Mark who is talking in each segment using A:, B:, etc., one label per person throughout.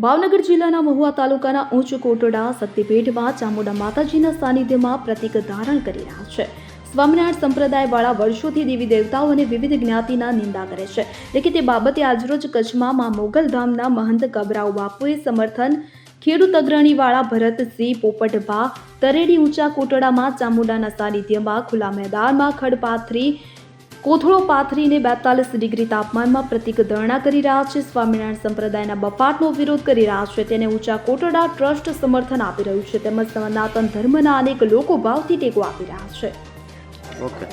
A: ભાવનગર જિલ્લાના મહુવા તાલુકાના ઉચ્ચ કોટડા શક્તિપીઠમાં ચામુંડા માતાજીના સાનિધ્યમાં પ્રતીક ધારણ કરી રહ્યા છે. સ્વામિનારાયણ સંપ્રદાયવાળા વર્ષોથી દેવી દેવતાઓ અને વિવિધ જ્ઞાતિના નિંદા કરે છે. એટલે તે બાબતે આજરોજ કચ્છમાં મા મોગલધામના મહંત કબરાઉ બાપુએ સમર્થન ખેડૂત અગ્રણીવાળા ભરતસિંહ પોપટભા તરેડી ઊંચા કોટડામાં ચામુંડાના સાનિધ્યમાં ખુલ્લા મેદાનમાં ખડપાથરી કોથળો પાથરીને 42 ડિગ્રી તાપમાનમાં પ્રતીક ધરણા કરી રહ્યા છે. સ્વામિનારાયણ સંપ્રદાયના બફાટનો વિરોધ કરી રહ્યા છે. તેને ઊંચા કોટડા ટ્રસ્ટ સમર્થન આપી રહ્યું છે તેમજ સનાતન ધર્મના અનેક લોકો ભાવથી ટેકો આપી રહ્યા છે.
B: ઓકે,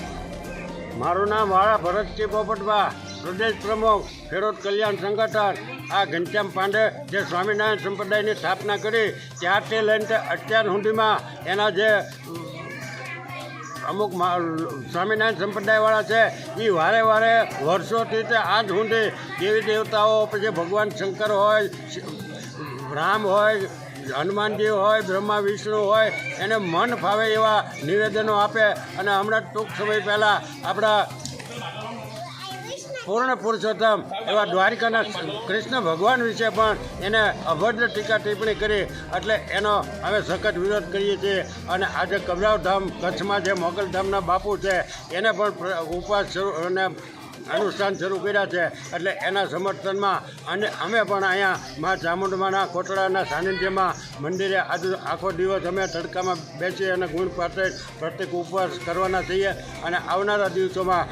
B: મારું નામ વાળા ભરતસિંહ પોપટભા, પ્રદેશ પ્રમુખ ખેડૂત કલ્યાણ સંગઠન. આ ઘનશ્યામ પાંડે જે સ્વામિનારાયણ સંપ્રદાયની સ્થાપના કરી ત્યારથી લઈને અત્યાર સુધીમાં એના જે અમુક સ્વામિનારાયણ સંપ્રદાયવાળા છે એ વારે વારે વર્ષોથી તે આજ સુધી દેવી દેવતાઓ, પછી ભગવાન શંકર હોય, રામ હોય, હનુમાનજી હોય, બ્રહ્મા વિષ્ણુ હોય, એને મન ફાવે એવા નિવેદનો આપે. અને હમણાં ટૂંક સમય પહેલાં આપણા પૂર્ણ પુરુષોત્તમ એવા દ્વારિકાના કૃષ્ણ ભગવાન વિશે પણ એને અભદ્ર ટીકા ટિપ્પણી કરી. એટલે એનો અમે સખત વિરોધ કરીએ છીએ. અને આજે કબરાઉ ધામ કચ્છમાં જે મોગલધામના બાપુ છે એને પણ ઉપવાસ અને અનુષ્ઠાન શરૂ કર્યા છે. એટલે એના સમર્થનમાં અને અમે પણ અહીંયા મા ચામુંડાના કોટડાના સાનિધ્યમાં મંદિરે આજે આખો દિવસ અમે તડકામાં બેસી અને ગુણ પાત્ર પ્રત્યેક ઉપવાસ કરવાના છીએ. અને આવનારા દિવસોમાં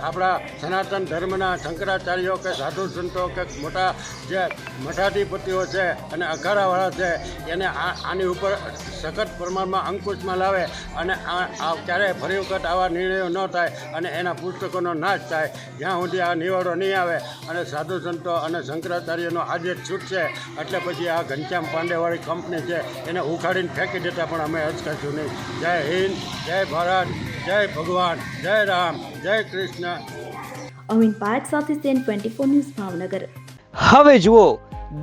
B: આપણા સનાતન ધર્મના શંકરાચાર્યો કે સાધુ સંતો કે મોટા જે મઠાધિપતિઓ છે અને અખાડાવાળા છે એને આની ઉપર સખત પ્રમાણમાં અંકુશમાં લાવે અને ક્યારેય ફરી વખત આવા નિર્ણયો ન થાય અને એના પુસ્તકોનો નાશ થાય. જ્યાં સુધી આ નિવાડો નહીં આવે અને સાધુ સંતો અને શંકરાચાર્યનો આજે જ છૂટશે એટલે પછી આ ઘનશ્યામ પાંડેવાળી કંપની છે એને ઉખાડીને ફેંકી દેતા પણ અમે અચકાશું નહીં. જય હિન્દ, જય ભારત, જય ભગવાન, જય રામ, જય કૃષ્ણ.
A: અમીન પારેખ સાથે સેન 24 ન્યૂઝ ભાવનગર.
C: હવે જુઓ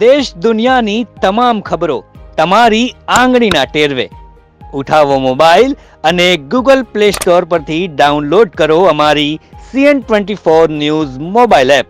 C: દેશ દુનિયાની તમામ ખબરો તમારી આંગળીના ટેરવે. ઉઠાવો મોબાઈલ અને ગૂગલ પ્લે સ્ટોર પરથી ડાઉનલોડ કરો અમારી CN24 ન્યૂઝ મોબાઈલ એપ.